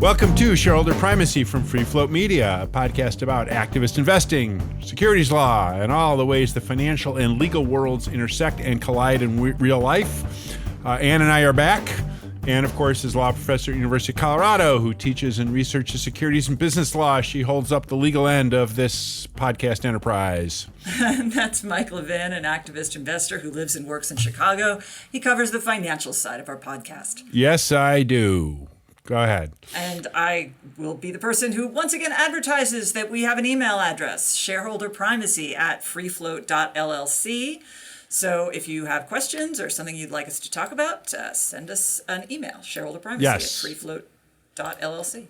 Welcome to Shareholder Primacy from Free Float Media, a podcast about activist investing, securities law, and all the ways the financial and legal worlds intersect and collide in real life. Ann and I are back. Ann, of course, is a law professor at the University of Colorado who teaches and researches securities and business law. She holds up the legal end of this podcast enterprise. And that's Mike Levin, an activist investor who lives and works in Chicago. He covers the financial side of our podcast. Yes, I do. Go ahead. And I will be the person who once again advertises that we have an email address, shareholderprimacy@freefloat.llc. So if you have questions or something you'd like us to talk about, send us an email, shareholderprimacy@freefloat.llc.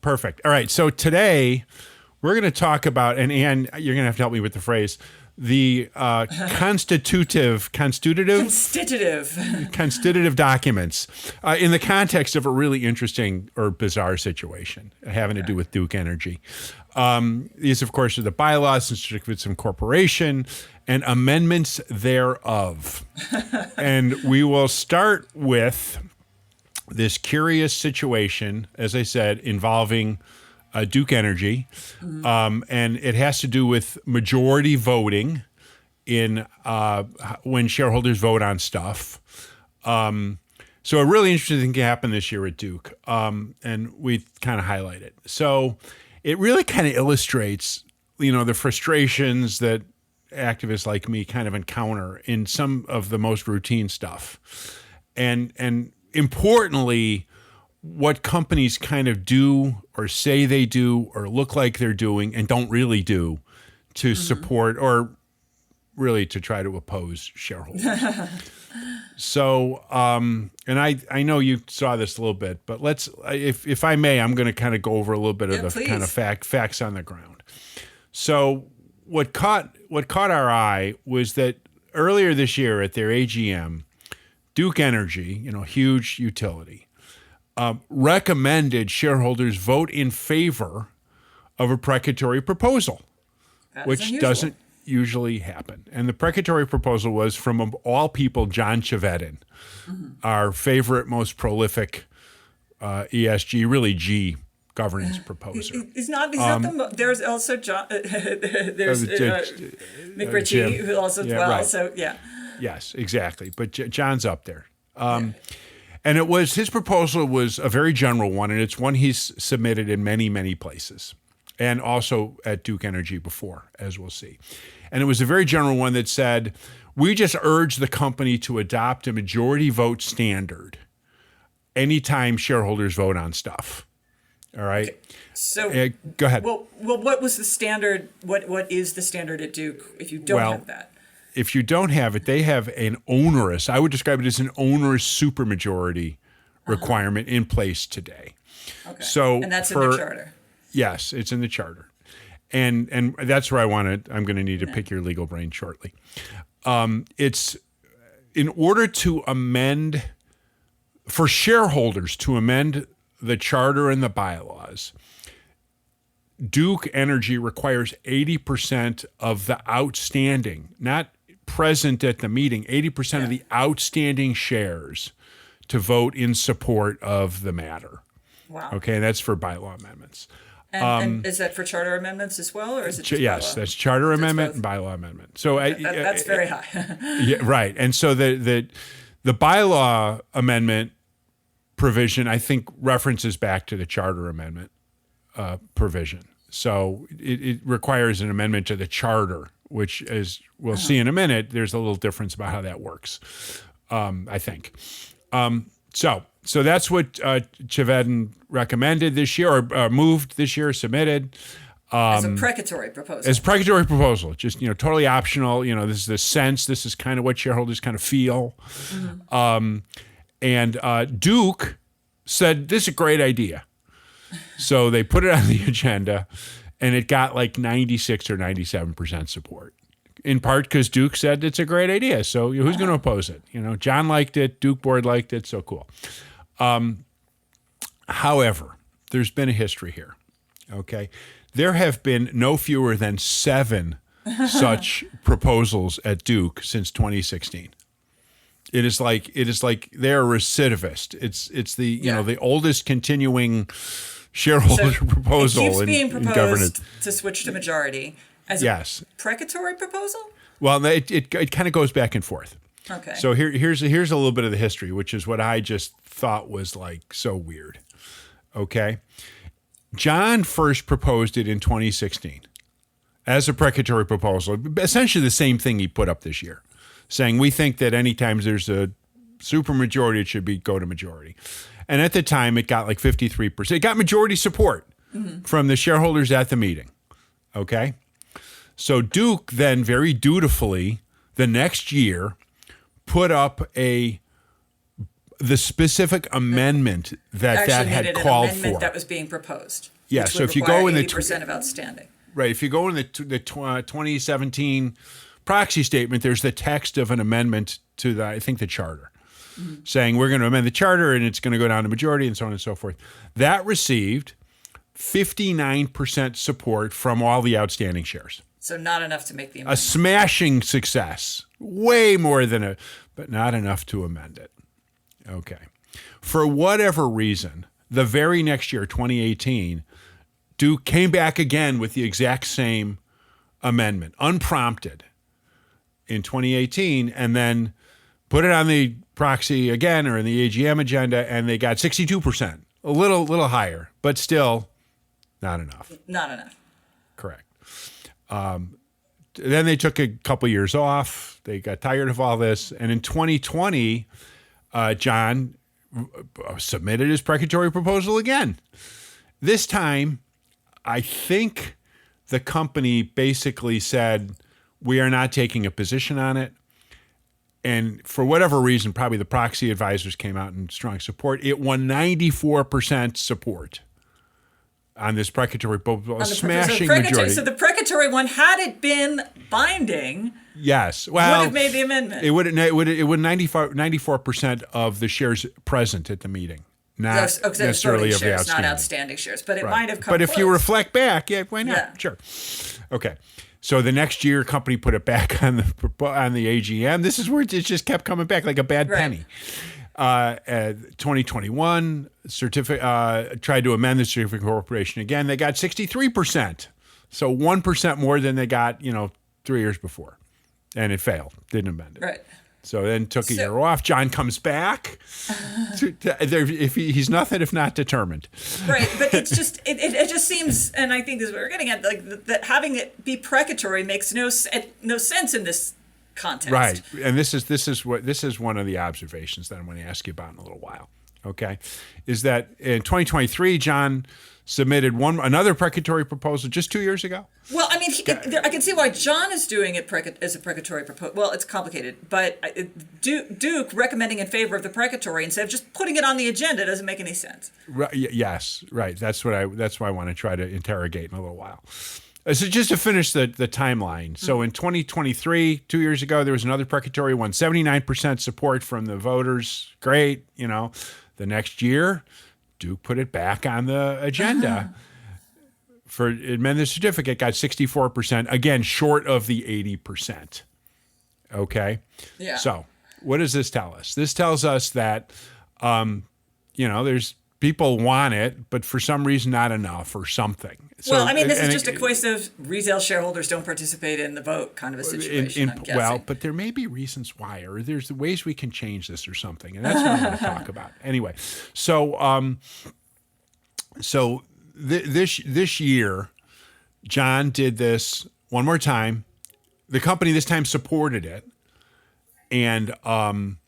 Perfect. All right. So today we're going to talk about, and Ann, you're going to have to help me with the phrase, the constitutive documents in the context of a really interesting or bizarre situation having to do with Duke Energy. These, of course, are the bylaws and certificates of incorporation and amendments thereof. And we will start with this curious situation, as I said, involving Duke Energy, and it has to do with majority voting in when shareholders vote on stuff. So a really interesting thing happened this year at Duke, and we kind of highlight it. So it really kind of illustrates, the frustrations that activists like me kind of encounter in some of the most routine stuff, and importantly, what companies kind of do or say they do or look like they're doing and don't really do to support or really to try to oppose shareholders. So, and I know you saw this a little bit, but let's, if I may, I'm going to kind of go over a little bit of the please. kind of facts on the ground. So what caught our eye was that earlier this year at their AGM, Duke Energy, huge utility, recommended shareholders vote in favor of a precatory proposal, which doesn't usually happen. And the precatory proposal was from, of all people, John Chevedden, our favorite, most prolific ESG, really G governance proposer. He's not there's also John, there's Mick Ritchie, who also as well. Right. So, yeah. Yes, exactly. But John's up there. And his proposal was a very general one, and it's one he's submitted in many, many places, and also at Duke Energy before, as we'll see. And it was a very general one that said, we just urge the company to adopt a majority vote standard anytime shareholders vote on stuff. All right? Okay. So go ahead. Well, what was the standard? What is the standard at Duke if you don't have that? If you don't have it, they have an onerous, I would describe it as an onerous supermajority requirement in place today. Okay. So and that's in the charter. Yes, it's in the charter. And that's where I'm going to need to pick your legal brain shortly. It's in order to amend, for shareholders to amend the charter and the bylaws, Duke Energy requires 80% of the outstanding, not present at the meeting, 80% of the outstanding shares to vote in support of the matter. Wow. Okay, and that's for bylaw amendments. And is that for charter amendments as well, or is it just yes, bylaw? that's charter amendment and bylaw amendment. So that's very high. Yeah, right. And so the bylaw amendment provision, I think, references back to the charter amendment provision. So it requires an amendment to the charter, which, as we'll see in a minute, there's a little difference about how that works, I think. So that's what Chevedden recommended this year, or moved this year, submitted. As a precatory proposal. As a precatory proposal, just, totally optional. This is the sense, this is kind of what shareholders kind of feel. And Duke said, this is a great idea. So they put it on the agenda, and it got like 96 or 97% support, in part because Duke said it's a great idea. So who's going to oppose it? John liked it, Duke board liked it, so cool. However, there's been a history here, okay? There have been no fewer than 7 such proposals at Duke since 2016. It is like they're recidivist. It's the the oldest continuing shareholder proposal it keeps being in governance. proposed to switch to majority as a precatory proposal. Well, it kind of goes back and forth. Okay. So here's a little bit of the history, which is what I just thought was like so weird. Okay. John first proposed it in 2016 as a precatory proposal, essentially the same thing he put up this year, saying we think that anytime there's a supermajority, it should go to majority. And at the time, it got like 53%. It got majority support from the shareholders at the meeting. Okay. So Duke then very dutifully the next year put up the specific amendment that had called for. That was being proposed. Yeah. So if you go in the 80% of outstanding. Right. If you go in the 2017 proxy statement, there's the text of an amendment to the charter, saying we're going to amend the charter and it's going to go down to majority and so on and so forth. That received 59% support from all the outstanding shares. So not enough to make the amendment. A smashing success. Way more than but not enough to amend it. Okay. For whatever reason, the very next year, 2018, Duke came back again with the exact same amendment, unprompted, in 2018, and then put it on the proxy again or in the AGM agenda, and they got 62%, a little higher, but still not enough. Not enough. Correct. Then they took a couple years off. They got tired of all this, and in 2020, John submitted his precatory proposal again. This time, I think the company basically said, we are not taking a position on it. And for whatever reason, probably the proxy advisors came out in strong support. It won 94% support on this precatory proposal, a smashing majority. So the precatory one, had it been binding, yes, well, would have made the amendment. It would 94% of the shares present at the meeting. Not necessarily of the shares, outstanding. not outstanding shares, but it might have come But if close. you reflect back, why not? Yeah. Sure. Okay. So the next year, company put it back on the AGM. This is where it just kept coming back like a bad penny. 2021, tried to amend the certificate of incorporation again. They got 63%. So 1% more than they got, 3 years before. And it failed. Didn't amend it. Right. So then took a year off. John comes back. He's nothing if not determined. Right, but it's just it just seems, and I think this is what we're getting at, like that having it be precatory makes no sense in this context. Right, and this is one of the observations that I'm going to ask you about in a little while. Okay, is that in 2023, John submitted another precatory proposal just 2 years ago. Well, I mean, I can see why John is doing it as a precatory proposal. Well, it's complicated, but Duke recommending in favor of the precatory instead of just putting it on the agenda doesn't make any sense. Right, yes, right. That's why I want to try to interrogate in a little while. So just to finish the timeline. So in 2023, 2 years ago, there was another precatory, won 79% support from the voters. Great, The next year, Duke put it back on the agenda for amended certificate, got 64%, again, short of the 80%. Okay? Yeah. So what does this tell us? This tells us that, there's people want it, but for some reason not enough or something. So, well, I mean, this is just a case of retail shareholders don't participate in the vote kind of a situation, I'm guessing. Well, but there may be reasons why, or there's ways we can change this or something, and that's what I'm going to talk about. Anyway, so this year, John did this one more time. The company this time supported it, and won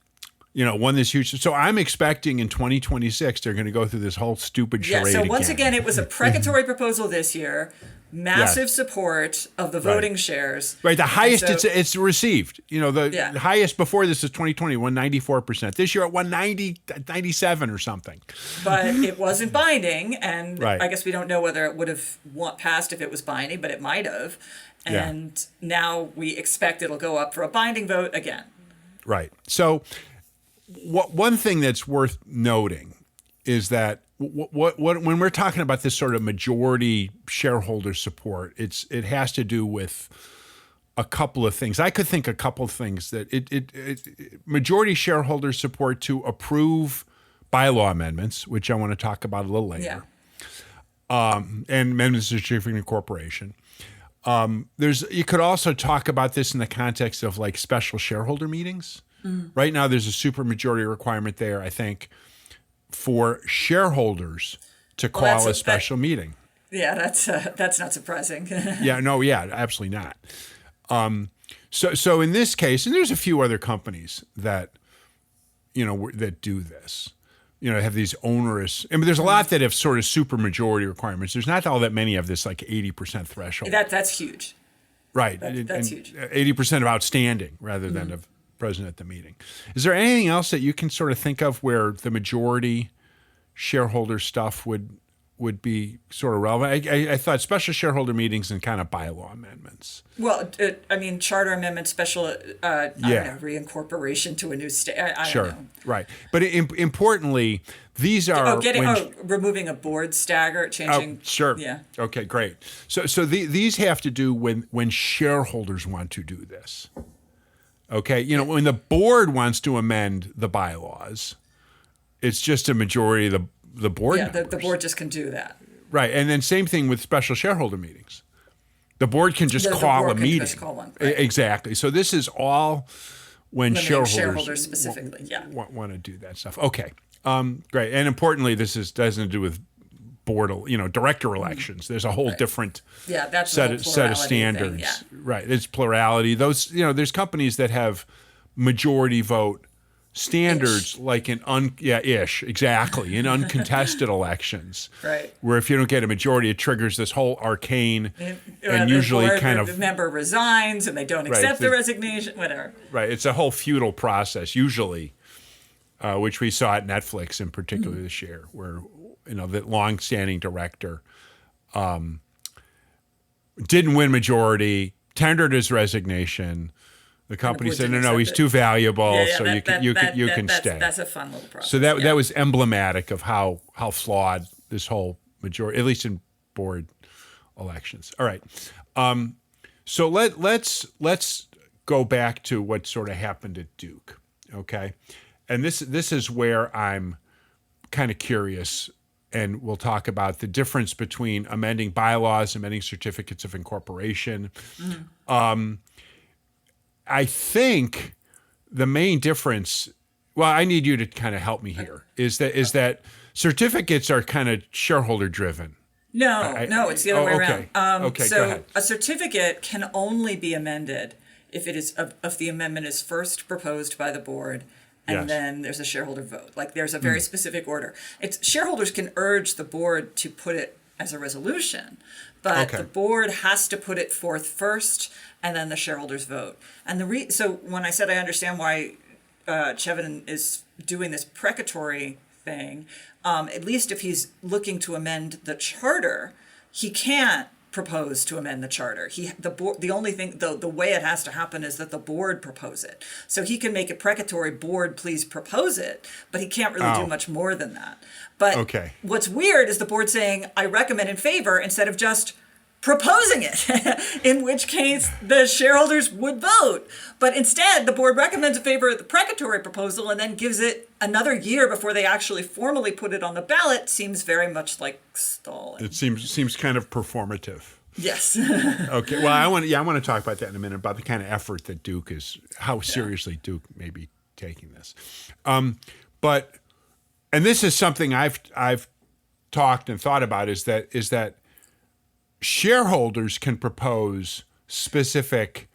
this huge. So I'm expecting in 2026 they're going to go through this whole stupid charade again. Yeah. So once again, it was a precatory proposal this year. Massive support of the voting shares. Right. The highest it's received. The highest before this is 2020, won 94%. This year it won 97 or something. But it wasn't binding, and right. I guess we don't know whether it would have passed if it was binding, but it might have. And now we expect it'll go up for a binding vote again. Right. So one thing that's worth noting is that when we're talking about this sort of majority shareholder support, it has to do with a couple of things. I could think a couple of things that majority shareholder support to approve bylaw amendments, which I want to talk about a little later, and amendments to certificate of incorporation. You could also talk about this in the context of like special shareholder meetings. Right now, there's a supermajority requirement there, I think, for shareholders to call a special meeting. Yeah, that's not surprising. Absolutely not. So in this case, and there's a few other companies that, that do this, have these onerous, there's a lot that have sort of supermajority requirements. There's not all that many of this like 80% threshold. That's huge. Right. That's huge. 80% of outstanding rather than of present at the meeting. Is there anything else that you can sort of think of where the majority shareholder stuff would be sort of relevant? I thought special shareholder meetings and kind of bylaw amendments. Well, charter amendments, special, reincorporation to a new state. I don't know. Right. But importantly, these are removing a board stagger, changing. Oh, sure. Yeah. Okay, great. So these have to do when shareholders want to do this. Okay, when the board wants to amend the bylaws, it's just a majority of the board members. The board just can do that. Right, and then same thing with special shareholder meetings. The board can just call a meeting. Just call one, right. Exactly. So this is all when shareholders specifically, want to do that stuff. Okay, great. And importantly, this doesn't do with board, director elections. There's a whole different set of standards. Thing, yeah. Right. It's plurality. Those, there's companies that have majority vote standards like in in uncontested elections. Right. Where if you don't get a majority, it triggers this whole arcane and usually the member resigns and they don't accept the resignation, whatever. Right. It's a whole feudal process, usually, which we saw at Netflix in particular this year, where the long-standing director didn't win majority, tendered his resignation. The company said, "No, he's too valuable, so you can stay." That's a fun little process. So that was emblematic of how flawed this whole majority, at least in board elections. All right, so let's go back to what sort of happened at Duke, okay? And this is where I'm kind of curious. And we'll talk about the difference between amending bylaws, amending certificates of incorporation. I think the main difference, well, I need you to kind of help me here, is that certificates are kind of shareholder driven. No, it's the other way around. Go ahead. A certificate can only be amended if it is if the amendment is first proposed by the board. And then there's a shareholder vote. Like there's a very specific order. Shareholders can urge the board to put it as a resolution, but the board has to put it forth first, and then the shareholders vote. And so when I said I understand why Chevin is doing this precatory thing, at least if he's looking to amend the charter, he can't propose to amend the charter. The only thing, the way it has to happen is that the board propose it. So he can make a precatory, board, please propose it, but he can't really do much more than that. But what's weird is the board saying, I recommend in favor, instead of just proposing it, in which case the shareholders would vote. But instead, the board recommends in favor of the precatory proposal and then gives it another year before they actually formally put it on the ballot. Seems very much like stalling. It seems kind of performative. Yes. Okay. Well, I want to talk about that in a minute, about the kind of effort that Duke is, how seriously Duke may be taking this. But this is something I've talked and thought about, is that shareholders can propose specific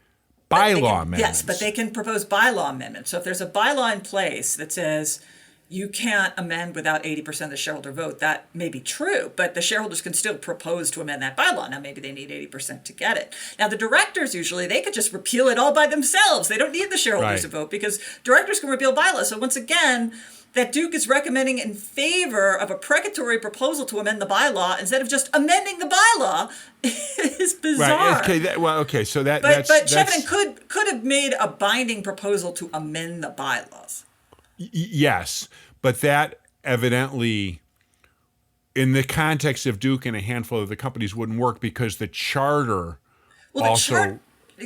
bylaw amendments. Yes, but they can propose bylaw amendments. So if there's a bylaw in place that says you can't amend without 80% of the shareholder vote, that may be true, but the shareholders can still propose to amend that bylaw. Now, maybe they need 80% to get it. Now, the directors, usually, they could just repeal it all by themselves. They don't need the shareholders to vote, because directors can repeal bylaws. So once again, that Duke is recommending in favor of a precatory proposal to amend the bylaw instead of just amending the bylaw is bizarre. Right. So but Chevin could have made a binding proposal to amend the bylaws. Yes, but that evidently, in the context of Duke and a handful of the companies, wouldn't work, because the charter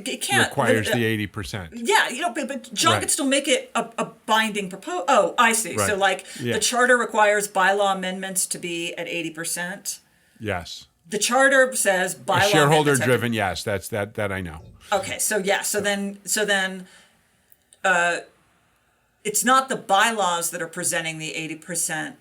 it can't. requires the 80%. Yeah, but John Right. could still make it a binding proposal. Oh, I see. Right. So Yeah. the charter requires bylaw amendments to be at 80%. Yes. The charter says bylaw Shareholder amendments have to- driven, yes, that I know. Okay, so then it's not the bylaws that are presenting the 80%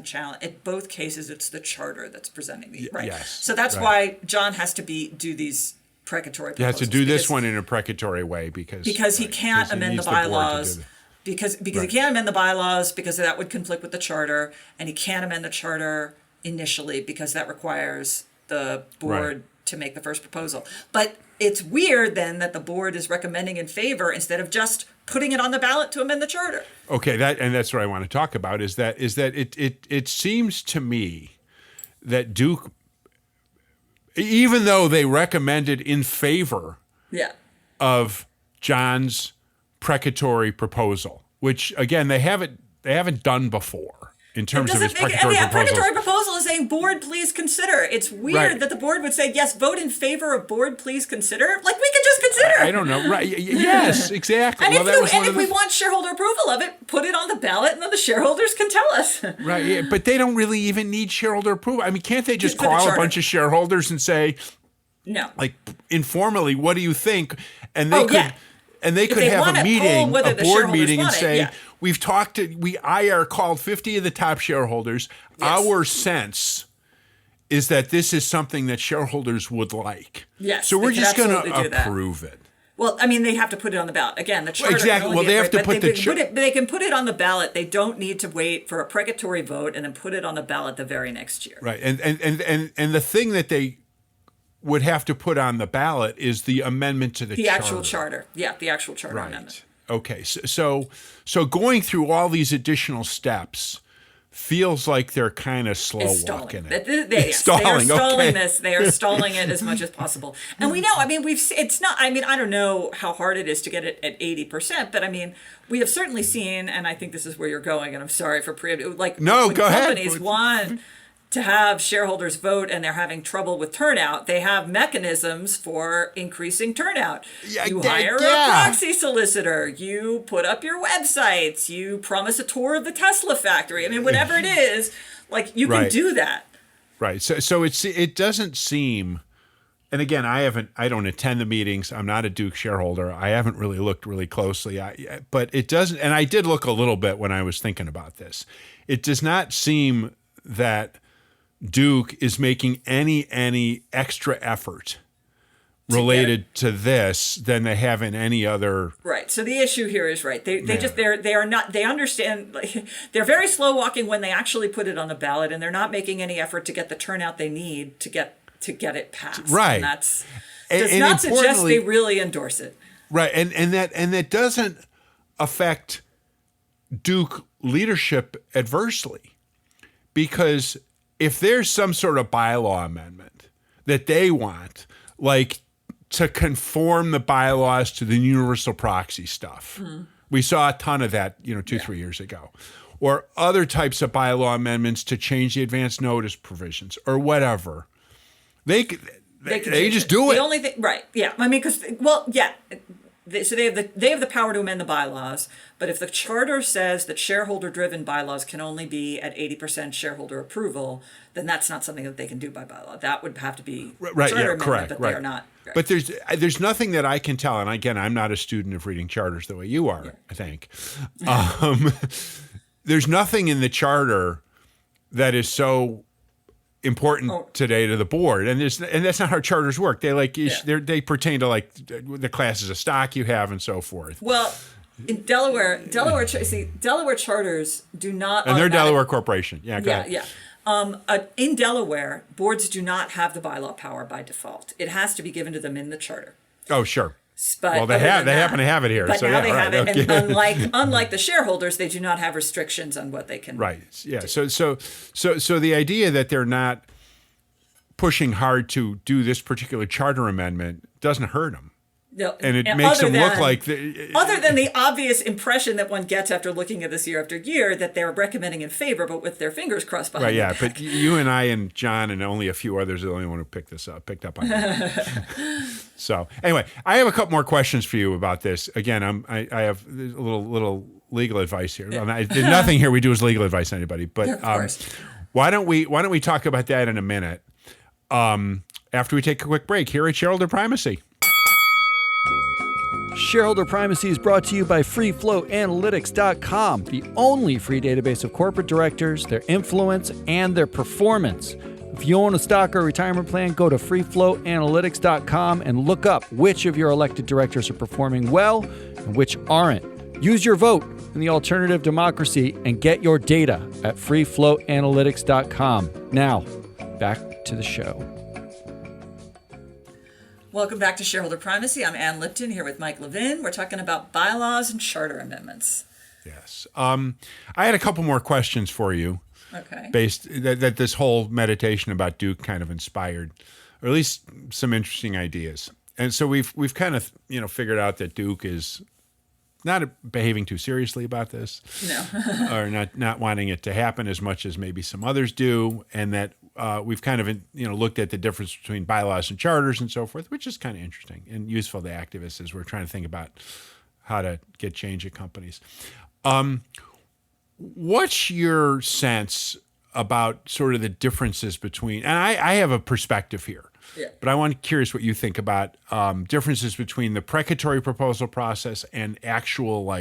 challenge. In both cases, it's the charter that's presenting the right. Yes, So that's right. why John has to do these precatory proposals. You have to do this one in a precatory way because he right, can't because he amend the needs board to do bylaws. the- Because Right. he can't amend the bylaws because that would conflict with the charter, and he can't amend the charter initially because that requires the board Right. to make the first proposal. But it's weird then that the board is recommending in favor instead of just putting it on the ballot to amend the charter. Okay, that's what I want to talk about is that it seems to me that Duke, even though they recommended in favor Yeah. of John's precatory proposal, which again they haven't done before in terms of his precatory a proposal. precatory proposal is saying, board, please consider. It's weird Right. that the board would say, yes, vote in favor of board, please consider. Like, we could just consider. I don't know. Right? Yes, exactly. And Well, that was one if of we the want shareholder approval of it, put it on the ballot, and then the shareholders can tell us. right. Yeah, but they don't really even need shareholder approval. I mean, can't they just For the call a charter. bunch of shareholders and say, No. like, informally, what do you think? And they Oh, could. yeah. And they could they have want a it, meeting, whether a the board shareholders meeting, and want it, say, yeah. we've talked to, IR called 50 of the top shareholders. Yes. Our sense is that this is something that shareholders would like. Yes, So we're they could just going absolutely do to that. approve it. Well, I mean, they have to put it on the ballot. Again, the charter. Exactly. Can only Well, be they a- have to but put they the can put it. They can put it on the ballot. They don't need to wait for a precatory vote and then put it on the ballot the very next year. Right. And the thing that they would have to put on the ballot is the amendment to the The charter. actual charter. Yeah, the actual charter Right. amendment. Okay. So going through all these additional steps feels like they're kind of slow Is walking stalling. it. They are Stalling, stalling okay. this. They are stalling it as much as possible. And we know. I mean, it's not. I mean, I don't know how hard it is to get it at 80%, but I mean, we have certainly seen, and I think this is where you're going. And I'm sorry for like No, when go ahead. companies want to have shareholders vote and they're having trouble with turnout, they have mechanisms for increasing turnout. Yeah, You yeah, hire yeah. a proxy solicitor, you put up your websites, you promise a tour of the Tesla factory. I mean, whatever it is, like you can Right. do that. Right. So it doesn't seem, and again, I don't attend the meetings. I'm not a Duke shareholder. I haven't really looked really closely. But it doesn't, and I did look a little bit when I was thinking about this. It does not seem that Duke is making any extra effort related to this than they have in any other. Right. So the issue here is right. They are not. They understand. Like, they're very slow walking when they actually put it on the ballot, and they're not making any effort to get the turnout they need to get it passed. Right. And does And not suggest importantly- they really endorse it. Right. And that doesn't affect Duke leadership adversely, because if there's some sort of bylaw amendment that they want, like to conform the bylaws to the universal proxy stuff, we saw a ton of that, 3 years ago, or other types of bylaw amendments to change the advance notice provisions or whatever, they just do it. The only thing, right? Yeah. I mean, so they have the power to amend the bylaws, but if the charter says that shareholder-driven bylaws can only be at 80% shareholder approval, then that's not something that they can do by bylaw. That would have to be Right, charter yeah, amendment, correct, but right. they are not. Right. But there's nothing that I can tell, and again, I'm not a student of reading charters the way you are, I think. There's nothing in the charter that is so important today to the board, and that's not how charters work. They pertain to like the classes of stock you have and so forth. Well, in Delaware charters do not. And they're automatic- Delaware Corporation. Yeah, go ahead. Yeah. In Delaware, boards do not have the bylaw power by default. It has to be given to them in the charter. Oh, sure. But Well, they happen to have it here. But so now yeah, they have right, it, okay. and unlike the shareholders, they do not have restrictions on what they can. Right. Yeah. So the idea that they're not pushing hard to do this particular charter amendment doesn't hurt them. No, and it makes them look like other than the obvious impression that one gets after looking at this year after year that they're recommending in favor, but with their fingers crossed behind their back. But you and I and John and only a few others are the only one who picked up on it. So anyway, I have a couple more questions for you about this. Again, I have a little legal advice here. Nothing here we do is legal advice to anybody, but of course. why don't we talk about that in a minute after we take a quick break here at Shareholder Primacy. Shareholder Primacy is brought to you by FreeFlowAnalytics.com, the only free database of corporate directors, their influence, and their performance. If you own a stock or retirement plan, go to FreeFlowAnalytics.com and look up which of your elected directors are performing well and which aren't. Use your vote in the alternative democracy and get your data at FreeFlowAnalytics.com. Now, back to the show. Welcome back to Shareholder Primacy. I'm Ann Lipton here with Mike Levin. We're talking about bylaws and charter amendments. Yes. I had a couple more questions for you. Okay. Based that this whole meditation about Duke kind of inspired, or at least some interesting ideas. And so we've kind of figured out that Duke is not behaving too seriously about this, no, or not wanting it to happen as much as maybe some others do, and that we've kind of looked at the difference between bylaws and charters and so forth, which is kind of interesting and useful to activists as we're trying to think about how to get change at companies. What's your sense about sort of the differences between, and I have a perspective here, but I'm curious what you think about differences between the precatory proposal process and actual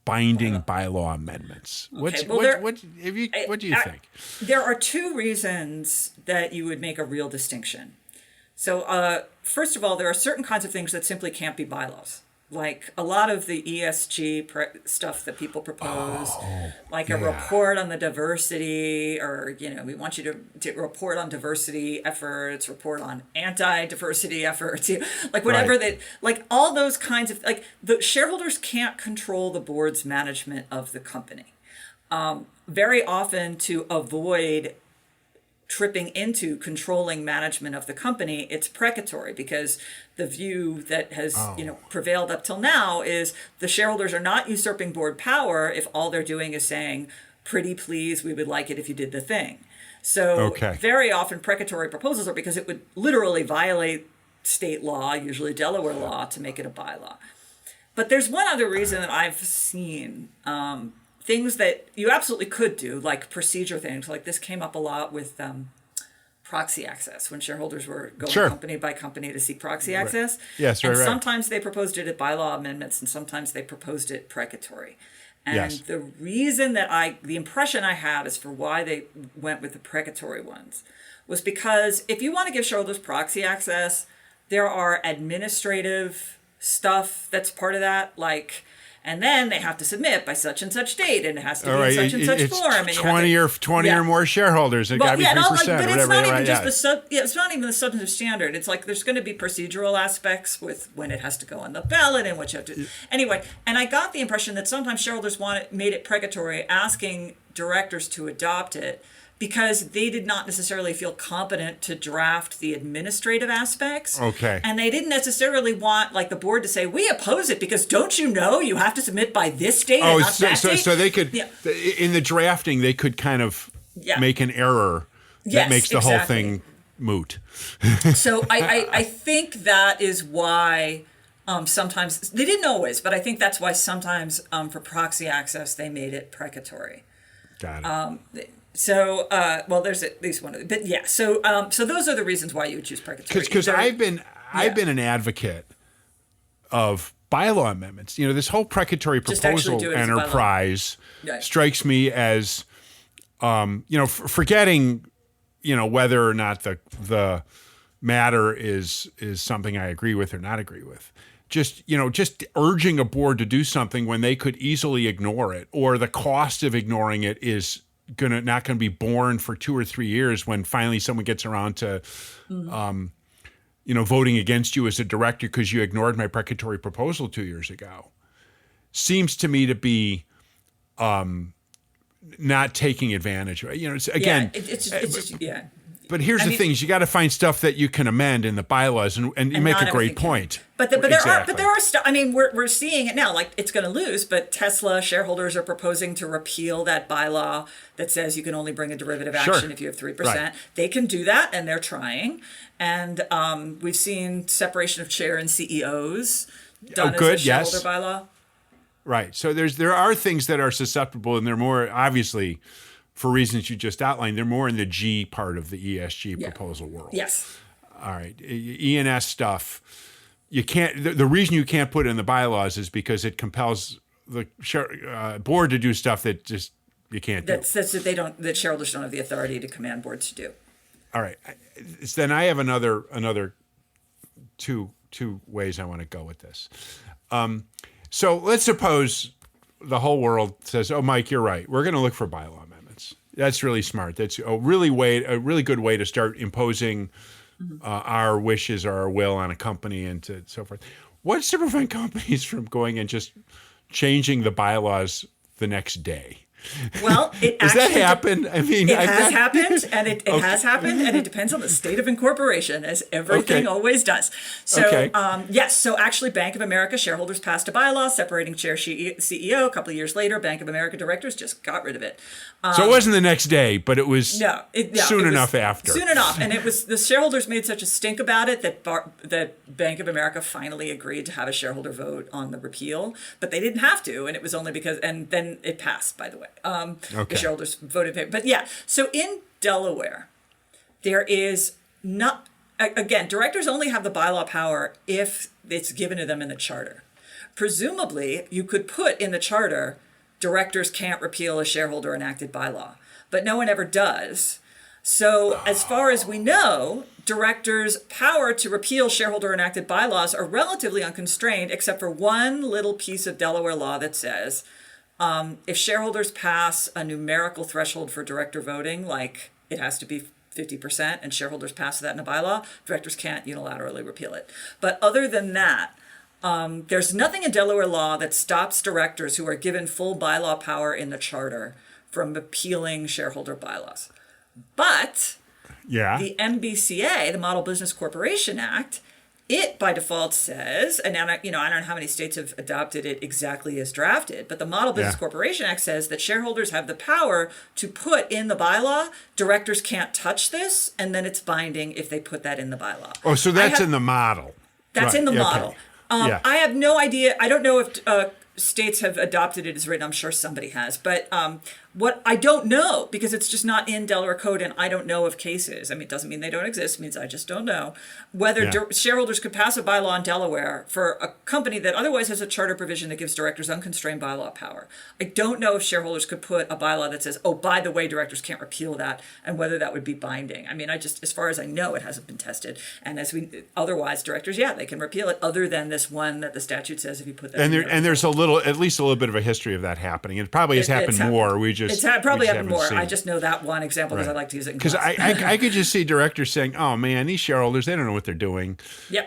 binding bylaw amendments. Okay, what do you think? There are two reasons that you would make a real distinction. So first of all, there are certain kinds of things that simply can't be bylaws. Like a lot of the ESG stuff that people propose, a report on the diversity, or, we want you to report on diversity efforts, report on anti-diversity efforts, whatever all those kinds of, the shareholders can't control the board's management of the company. Very often to avoid tripping into controlling management of the company, it's precatory, because the view that has prevailed up till now is the shareholders are not usurping board power if all they're doing is saying, pretty please, we would like it if you did the thing. So very often precatory proposals are because it would literally violate state law, usually Delaware law, to make it a bylaw. But there's one other reason that I've seen things that you absolutely could do, like procedure things. Like this came up a lot with proxy access, when shareholders were going company by company to seek proxy access. Yes, and sometimes they proposed it at bylaw amendments, and sometimes they proposed it precatory. And the reason that the impression I had as for why they went with the precatory ones was because if you want to give shareholders proxy access, there are administrative stuff that's part of that, and then they have to submit by such and such date, and it has to be in such and such form. And 20 or more shareholders. It got to be 3%. But it's not even just it's not even the substantive standard. It's there's going to be procedural aspects with when it has to go on the ballot and what you have to. Anyway, and I got the impression that sometimes shareholders made it precatory, asking directors to adopt it, because they did not necessarily feel competent to draft the administrative aspects. Okay. And they didn't necessarily want the board to say, we oppose it because don't you know you have to submit by this date and not that date? So they could, in the drafting, they could kind of make an error that makes the whole thing moot. So I think that is why sometimes, they didn't always, but I think that's why sometimes for proxy access, they made it precatory. Got it. So, there's at least one of them. But so those are the reasons why you would choose precatory. Because I've been an advocate of bylaw amendments. This whole precatory proposal enterprise strikes me as, forgetting, whether or not the matter is something I agree with or not agree with. Just urging a board to do something when they could easily ignore it, or the cost of ignoring it is not going to be borne for 2 or 3 years when finally someone gets around to, voting against you as a director because you ignored my precatory proposal 2 years ago, seems to me to be not taking advantage. It's just But here's the thing: is you got to find stuff that you can amend in the bylaws, and you make a great point. But there are stuff. I mean, we're seeing it now. Like, it's going to lose, but Tesla shareholders are proposing to repeal that bylaw that says you can only bring a derivative action if you have 3%. Right. They can do that, and they're trying. And we've seen separation of chair and CEOs done as a shareholder bylaw. Right. So there are things that are susceptible, and they're more obviously, for reasons you just outlined, they're more in the G part of the ESG proposal world. Yes. All right. E&S stuff, you can't. The reason you can't put it in the bylaws is because it compels the board to do stuff that just you can't do. That's that shareholders don't have the authority to command boards to do. All right. Then I have another two ways I want to go with this. So let's suppose the whole world says, "Oh, Mike, you're right. We're going to look for bylaw amendments." That's really smart. That's a really good way to start imposing our wishes or our will on a company and so forth. What's to prevent companies from going and just changing the bylaws the next day? Well, does that happen? I mean, it has happened, and it has happened, and it depends on the state of incorporation, as everything always does. So, yes. So actually, Bank of America shareholders passed a bylaw separating chair CEO. A couple of years later, Bank of America directors just got rid of it. So it wasn't the next day, but it was soon enough after. Soon enough, and it was the shareholders made such a stink about it that Bank of America finally agreed to have a shareholder vote on the repeal, but they didn't have to, and it was only because, and then it passed, by the way. The shareholders voted. But so in Delaware, there is not, again, directors only have the bylaw power if it's given to them in the charter. Presumably, you could put in the charter, directors can't repeal a shareholder enacted bylaw, but no one ever does. So as far as we know, directors' power to repeal shareholder enacted bylaws are relatively unconstrained, except for one little piece of Delaware law that says, if shareholders pass a numerical threshold for director voting, like it has to be 50%, and shareholders pass that in a bylaw, directors can't unilaterally repeal it. But other than that, there's nothing in Delaware law that stops directors who are given full bylaw power in the charter from appealing shareholder bylaws. But the MBCA, the Model Business Corporation Act, it by default says, and now I don't know how many states have adopted it exactly as drafted, but the Model Business Corporation Act says that shareholders have the power to put in the bylaw, directors can't touch this, and then it's binding if they put that in the bylaw. Oh, so that's in the model. That's in the model. I have no idea. I don't know if states have adopted it as written. I'm sure somebody has. But what I don't know, because it's just not in Delaware code, and I don't know of cases. I mean, it doesn't mean they don't exist. It means I just don't know whether shareholders could pass a bylaw in Delaware for a company that otherwise has a charter provision that gives directors unconstrained bylaw power. I don't know if shareholders could put a bylaw that says, oh, by the way, directors can't repeal that, and whether that would be binding. I mean, as far as I know, it hasn't been tested. And otherwise, directors, they can repeal it, other than this one that the statute says if you put that in there. And there's at least a little bit of a history of that happening. It probably has happened more. It's probably happened more. I just know that one example because I like to use it in class. Because I could just see directors saying, oh, man, these shareholders, they don't know what they're doing.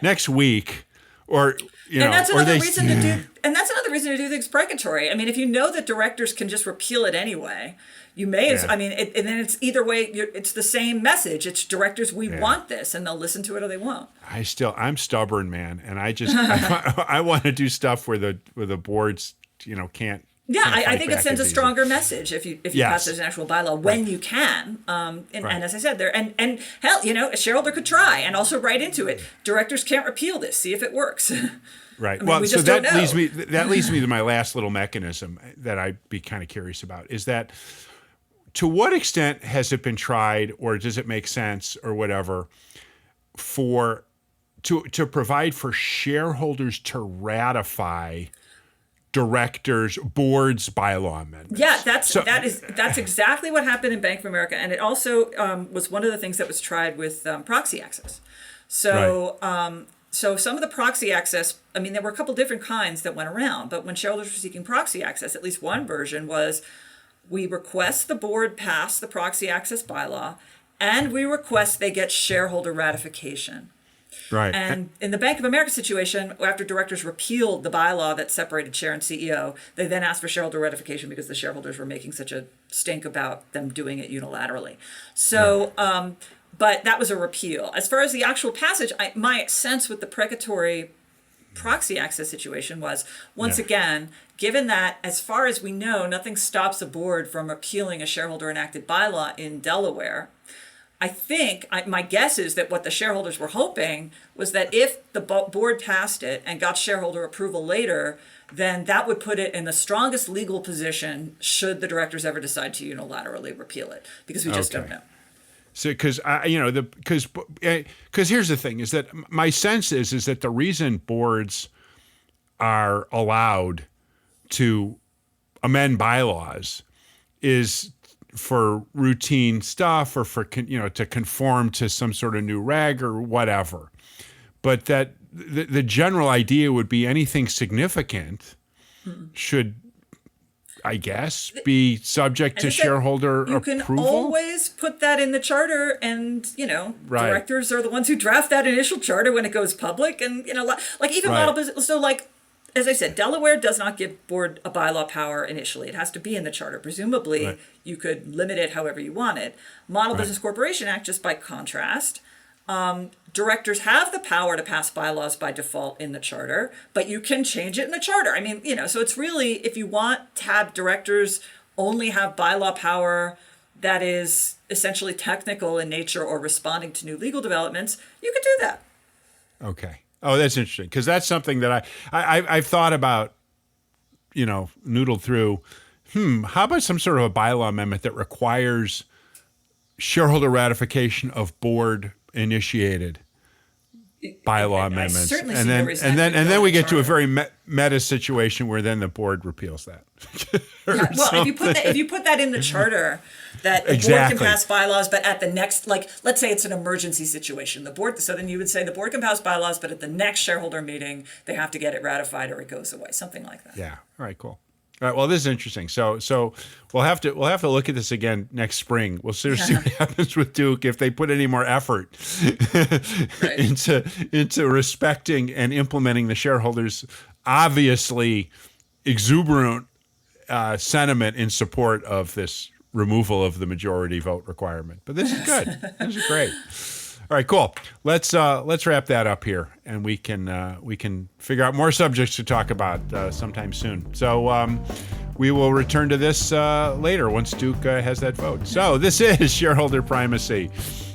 Next week, or, and that's another reason to do. And that's another reason to do things precatory. I mean, if you know that directors can just repeal it anyway, you may. I mean, and then it's either way. It's the same message. It's directors. We want this, and they'll listen to it or they won't. I'm stubborn, man, and I just I want to do stuff where the boards can't. I think it sends a stronger message if you pass it as an actual bylaw when you can. And as I said, there and hell, a shareholder could try and also write into it. Directors can't repeal this. See if it works. Right. Well, so that leads me to my last little mechanism that I'd be kind of curious about is that to what extent has it been tried, or does it make sense, or whatever, to provide for shareholders to ratify directors, boards, bylaw amendments? Yeah, that's exactly what happened in Bank of America, and it also was one of the things that was tried with proxy access. So, so some of the proxy access, I mean, there were a couple different kinds that went around, but when shareholders were seeking proxy access, at least one version was, we request the board pass the proxy access bylaw, and we request they get shareholder ratification. Right. And in the Bank of America situation, after directors repealed the bylaw that separated chair and CEO, they then asked for shareholder ratification because the shareholders were making such a stink about them doing it unilaterally. So But that was a repeal. As far as the actual passage, my sense with the precatory proxy access situation was, once again, given that, as far as we know, nothing stops a board from repealing a shareholder enacted bylaw in Delaware, I think, my guess is that what the shareholders were hoping was that if the board passed it and got shareholder approval later, then that would put it in the strongest legal position should the directors ever decide to unilaterally repeal it, because we just don't know. So, because here's the thing: is that my sense is that the reason boards are allowed to amend bylaws is for routine stuff, or for to conform to some sort of new reg or whatever. But that the general idea would be anything significant should, I guess, be subject to shareholder approval. You can always put that in the charter, and directors are the ones who draft that initial charter when it goes public, and like even model business. So like, as I said, Delaware does not give board a bylaw power initially. It has to be in the charter. Presumably, you could limit it however you wanted. Model Business Corporation Act, just by contrast, directors have the power to pass bylaws by default in the charter, but you can change it in the charter. I mean, so it's really, if you want to have directors only have bylaw power that is essentially technical in nature or responding to new legal developments, you could do that. Okay. Oh, that's interesting, because that's something that I've thought about, noodled through. How about some sort of a bylaw amendment that requires shareholder ratification of board initiated bylaw amendments, and then we get to a very meta situation where then the board repeals that. Well, if you put that in the charter, that the board can pass bylaws, but at the next, like, let's say it's an emergency situation, so then you would say the board can pass bylaws, but at the next shareholder meeting they have to get it ratified or it goes away, something like that. Yeah. All right. Cool. All right. Well, this is interesting. So we'll have to look at this again next spring. We'll see what happens with Duke, if they put any more effort into respecting and implementing the shareholders' obviously exuberant sentiment in support of this removal of the majority vote requirement. But this is good. This is great. All right, cool. Let's wrap that up here, and we can figure out more subjects to talk about sometime soon. So we will return to this later once Duke has that vote. So this is Shareholder Primacy,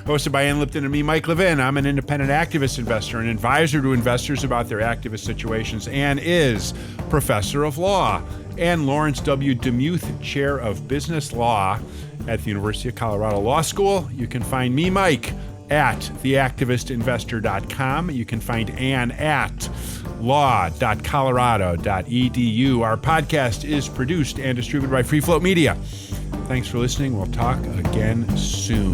hosted by Ann Lipton and me, Mike Levin. I'm an independent activist investor and advisor to investors about their activist situations. Ann is professor of law, and Lawrence W. Demuth, chair of business law at the University of Colorado Law School. You can find me, Mike, at theactivistinvestor.com. You can find Ann at law.colorado.edu. Our podcast is produced and distributed by Free Float Media. Thanks for listening. We'll talk again soon.